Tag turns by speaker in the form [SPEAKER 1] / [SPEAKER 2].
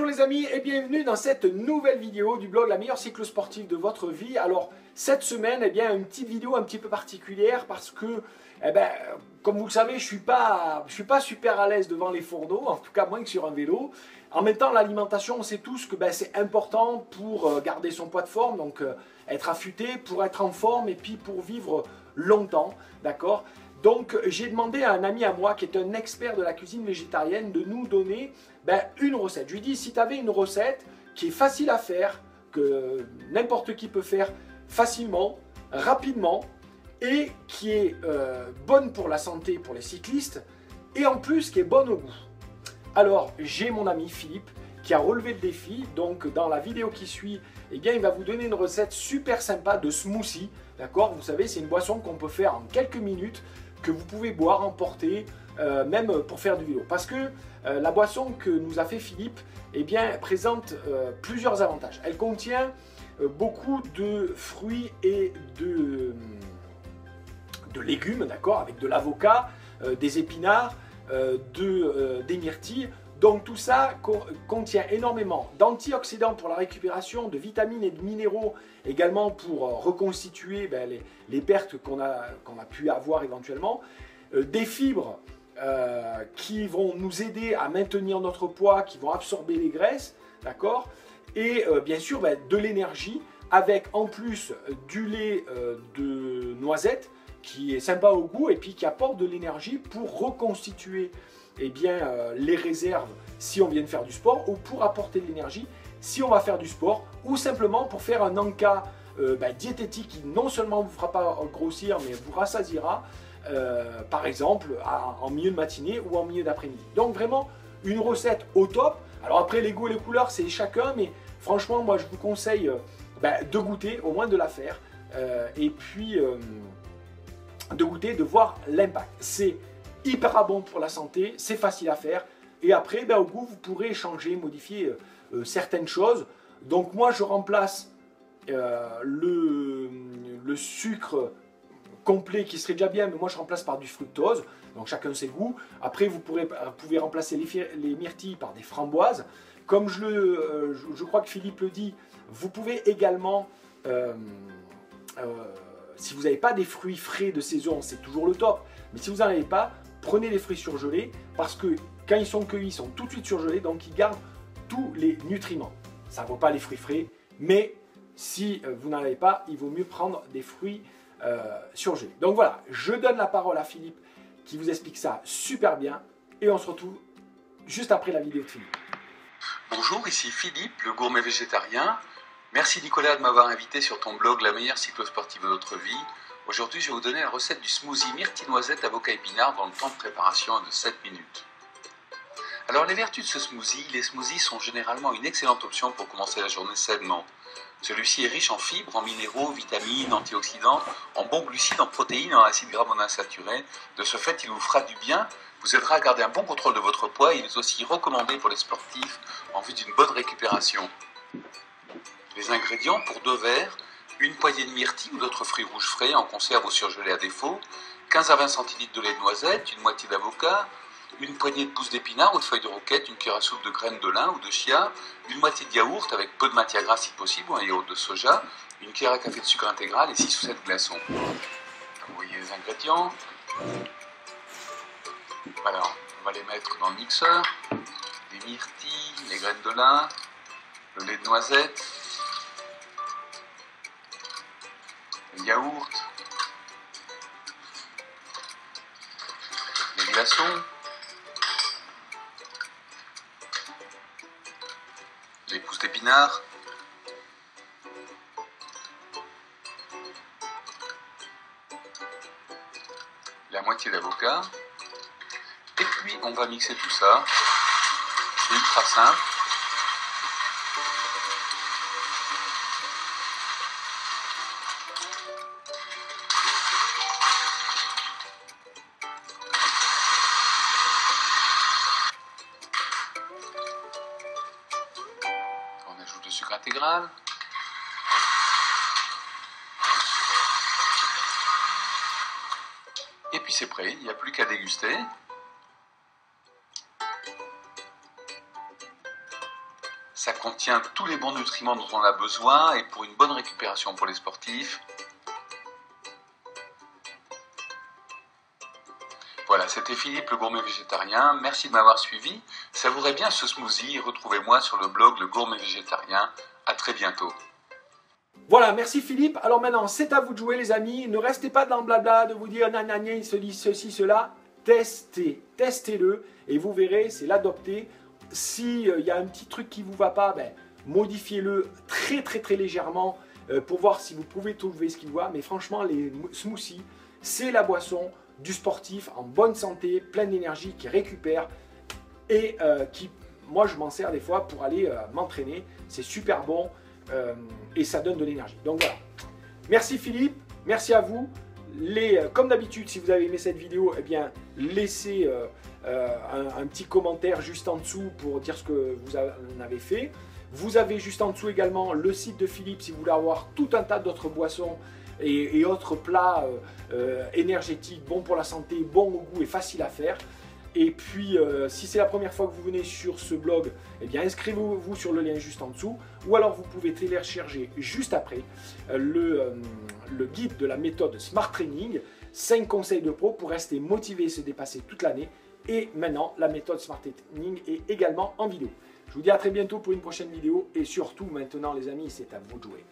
[SPEAKER 1] Bonjour les amis et bienvenue dans cette nouvelle vidéo du blog La meilleure cyclosportive de votre vie. Alors cette semaine, une petite vidéo un petit peu particulière parce que, comme vous le savez, je suis pas super à l'aise devant les fourneaux, en tout cas moins que sur un vélo. En même temps, l'alimentation, on sait tous que c'est important pour garder son poids de forme, donc être affûté, pour être en forme et puis pour vivre longtemps, d'accord ? Donc j'ai demandé à un ami à moi qui est un expert de la cuisine végétarienne de nous donner une recette. Je lui ai dit, si tu avais une recette qui est facile à faire, que n'importe qui peut faire facilement, rapidement, et qui est bonne pour la santé, pour les cyclistes, et en plus qui est bonne au goût. Alors j'ai mon ami Philippe qui a relevé le défi. Donc dans la vidéo qui suit, il va vous donner une recette super sympa de smoothie. D'accord ? Vous savez, c'est une boisson qu'on peut faire en quelques minutes, que vous pouvez boire, emporter, même pour faire du vélo. Parce que la boisson que nous a fait Philippe présente plusieurs avantages. Elle contient beaucoup de fruits et de légumes, d'accord, avec de l'avocat, des épinards, des myrtilles. Donc tout ça contient énormément d'antioxydants pour la récupération, de vitamines et de minéraux également pour reconstituer les pertes qu'on a pu avoir éventuellement, des fibres qui vont nous aider à maintenir notre poids, qui vont absorber les graisses, d'accord, et bien sûr de l'énergie avec en plus du lait de noisette qui est sympa au goût et puis qui apporte de l'énergie pour reconstituer les réserves si on vient de faire du sport, ou pour apporter de l'énergie si on va faire du sport, ou simplement pour faire un encas diététique qui non seulement vous fera pas grossir mais vous rassasiera, par exemple en milieu de matinée ou en milieu d'après-midi. Donc vraiment une recette au top. Alors après les goûts et les couleurs c'est chacun, mais franchement moi je vous conseille de goûter, au moins de la faire, et puis de goûter, de voir l'impact. C'est hyper bon pour la santé, c'est facile à faire, et après au goût vous pourrez changer, modifier certaines choses. Donc moi je remplace le sucre complet qui serait déjà bien, mais moi je remplace par du fructose, donc chacun ses goûts. Après vous pouvez remplacer les myrtilles par des framboises. Comme je crois que Philippe le dit, vous pouvez également si vous n'avez pas des fruits frais de saison, c'est toujours le top, mais si vous n'en avez pas, prenez les fruits surgelés, parce que quand ils sont cueillis, ils sont tout de suite surgelés, donc ils gardent tous les nutriments. Ça ne vaut pas les fruits frais, mais si vous n'en avez pas, il vaut mieux prendre des fruits surgelés. Donc voilà, je donne la parole à Philippe qui vous explique ça super bien, et on se retrouve juste après la vidéo de Philippe.
[SPEAKER 2] Bonjour, ici Philippe, le gourmet végétarien. Merci Nicolas de m'avoir invité sur ton blog La meilleure cyclosportive de notre vie. Aujourd'hui, je vais vous donner la recette du smoothie myrtille noisette avocat épinard dont le temps de préparation est de 7 minutes. Alors les vertus de ce smoothie, les smoothies sont généralement une excellente option pour commencer la journée sainement. Celui-ci est riche en fibres, en minéraux, vitamines, antioxydants, en bons glucides, en protéines et en acides gras monoinsaturés. De ce fait, il vous fera du bien, vous aidera à garder un bon contrôle de votre poids et il est aussi recommandé pour les sportifs en vue d'une bonne récupération. Les ingrédients: pour 2 verres, une poignée de myrtille ou d'autres fruits rouges frais en conserve ou surgelés à défaut, 15 à 20 centilitres de lait de noisette, une moitié d'avocat, une poignée de pousses d'épinards ou de feuilles de roquette, une cuillère à soupe de graines de lin ou de chia, une moitié de yaourt avec peu de matière grasse si possible, ou un yaourt de soja, une cuillère à café de sucre intégral et 6 ou 7 glaçons. Vous voyez les ingrédients. Alors, on va les mettre dans le mixeur. Les myrtilles, les graines de lin, le lait de noisette, le yaourt, les glaçons, les pousses d'épinards, la moitié d'avocat, et puis on va mixer tout ça. C'est ultra simple. On ajoute le sucre intégral. Et puis c'est prêt, il n'y a plus qu'à déguster. Ça contient tous les bons nutriments dont on a besoin et pour une bonne récupération pour les sportifs. Voilà, c'était Philippe, le gourmet végétarien. Merci de m'avoir suivi. Savourez bien ce smoothie et retrouvez-moi sur le blog Le Gourmet Végétarien. À très bientôt.
[SPEAKER 1] Voilà, merci Philippe. Alors maintenant, c'est à vous de jouer les amis. Ne restez pas dans le blabla de vous dire nanana, il se dit ceci, cela. Testez, testez-le et vous verrez, c'est l'adopter. S'il y a un petit truc qui ne vous va pas, ben, modifiez-le très légèrement pour voir si vous pouvez trouver ce qui vous va. Mais franchement, les smoothies, c'est la boisson du sportif en bonne santé, plein d'énergie, qui récupère et qui, moi je m'en sers des fois pour aller m'entraîner. C'est super bon et ça donne de l'énergie. Donc voilà. Merci Philippe, merci à vous. Comme d'habitude, si vous avez aimé cette vidéo, eh bien laissez un petit commentaire juste en dessous pour dire ce que vous en avez fait. Vous avez juste en dessous également le site de Philippe si vous voulez avoir tout un tas d'autres boissons et autres plats énergétiques, bons pour la santé, bons au goût et faciles à faire. Et puis, si c'est la première fois que vous venez sur ce blog, eh bien inscrivez-vous sur le lien juste en dessous. Ou alors vous pouvez télécharger juste après le guide de la méthode Smart Training, 5 conseils de pro pour rester motivé et se dépasser toute l'année. Et maintenant, la méthode Smart Training est également en vidéo. Je vous dis à très bientôt pour une prochaine vidéo. Et surtout, maintenant les amis, c'est à vous de jouer.